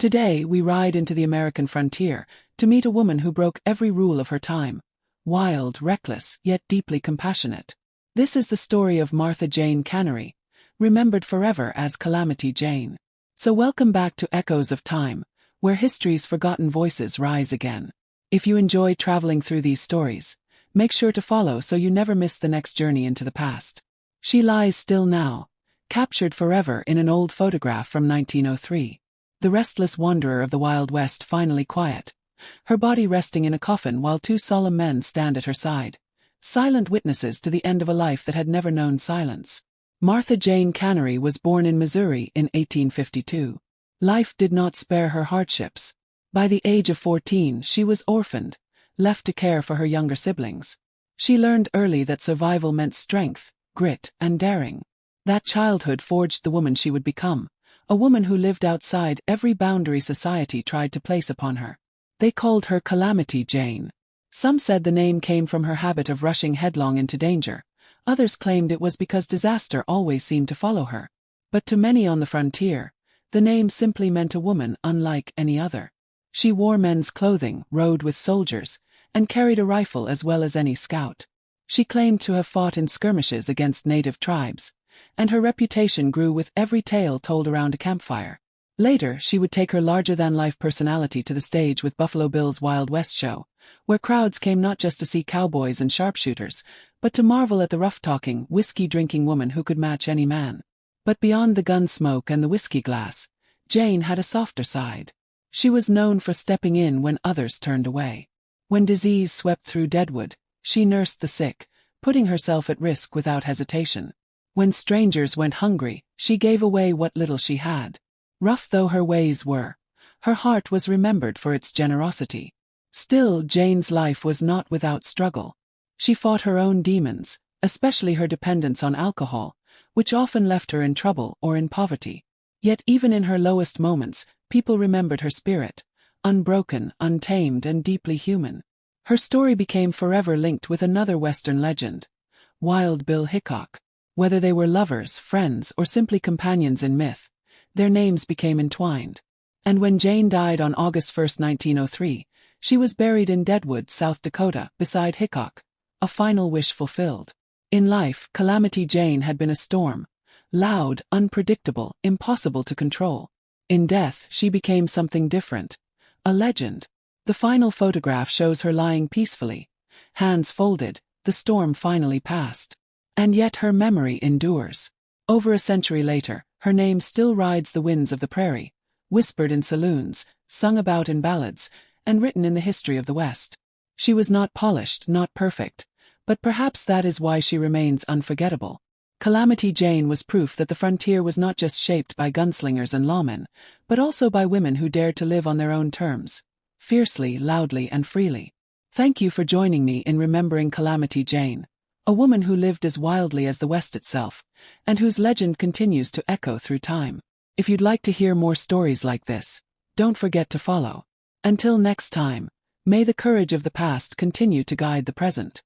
Today, we ride into the American frontier to meet a woman who broke every rule of her time. Wild, reckless, yet deeply compassionate. This is the story of Martha Jane Canary, remembered forever as Calamity Jane. So welcome back to Echoes of Time, where history's forgotten voices rise again. If you enjoy traveling through these stories, make sure to follow so you never miss the next journey into the past. She lies still now, captured forever in an old photograph from 1903. The restless wanderer of the Wild West finally quiet, her body resting in a coffin while two solemn men stand at her side, silent witnesses to the end of a life that had never known silence. Martha Jane Canary was born in Missouri in 1852. Life did not spare her hardships. By the age of 14, she was orphaned, left to care for her younger siblings. She learned early that survival meant strength, grit, and daring. That childhood forged the woman she would become, a woman who lived outside every boundary society tried to place upon her. They called her Calamity Jane. Some said the name came from her habit of rushing headlong into danger. Others claimed it was because disaster always seemed to follow her. But to many on the frontier, the name simply meant a woman unlike any other. She wore men's clothing, rode with soldiers, and carried a rifle as well as any scout. She claimed to have fought in skirmishes against native tribes, and her reputation grew with every tale told around a campfire. Later, she would take her larger-than-life personality to the stage with Buffalo Bill's Wild West show, where crowds came not just to see cowboys and sharpshooters, but to marvel at the rough-talking, whiskey-drinking woman who could match any man. But beyond the gun smoke and the whiskey glass, Jane had a softer side. She was known for stepping in when others turned away. When disease swept through Deadwood, she nursed the sick, putting herself at risk without hesitation. When strangers went hungry, she gave away what little she had. Rough though her ways were, her heart was remembered for its generosity. Still, Jane's life was not without struggle. She fought her own demons, especially her dependence on alcohol, which often left her in trouble or in poverty. Yet even in her lowest moments, people remembered her spirit, unbroken, untamed, and deeply human. Her story became forever linked with another Western legend, Wild Bill Hickok. Whether they were lovers, friends, or simply companions in myth, their names became entwined. And when Jane died on August 1, 1903, she was buried in Deadwood, South Dakota, beside Hickok, a final wish fulfilled. In life, Calamity Jane had been a storm, loud, unpredictable, impossible to control. In death, she became something different, a legend. The final photograph shows her lying peacefully, hands folded, the storm finally passed. And yet her memory endures. Over a century later, her name still rides the winds of the prairie, whispered in saloons, sung about in ballads, and written in the history of the West. She was not polished, not perfect, but perhaps that is why she remains unforgettable. Calamity Jane was proof that the frontier was not just shaped by gunslingers and lawmen, but also by women who dared to live on their own terms, fiercely, loudly, and freely. Thank you for joining me in remembering Calamity Jane, a woman who lived as wildly as the West itself, and whose legend continues to echo through time. If you'd like to hear more stories like this, don't forget to follow. Until next time, may the courage of the past continue to guide the present.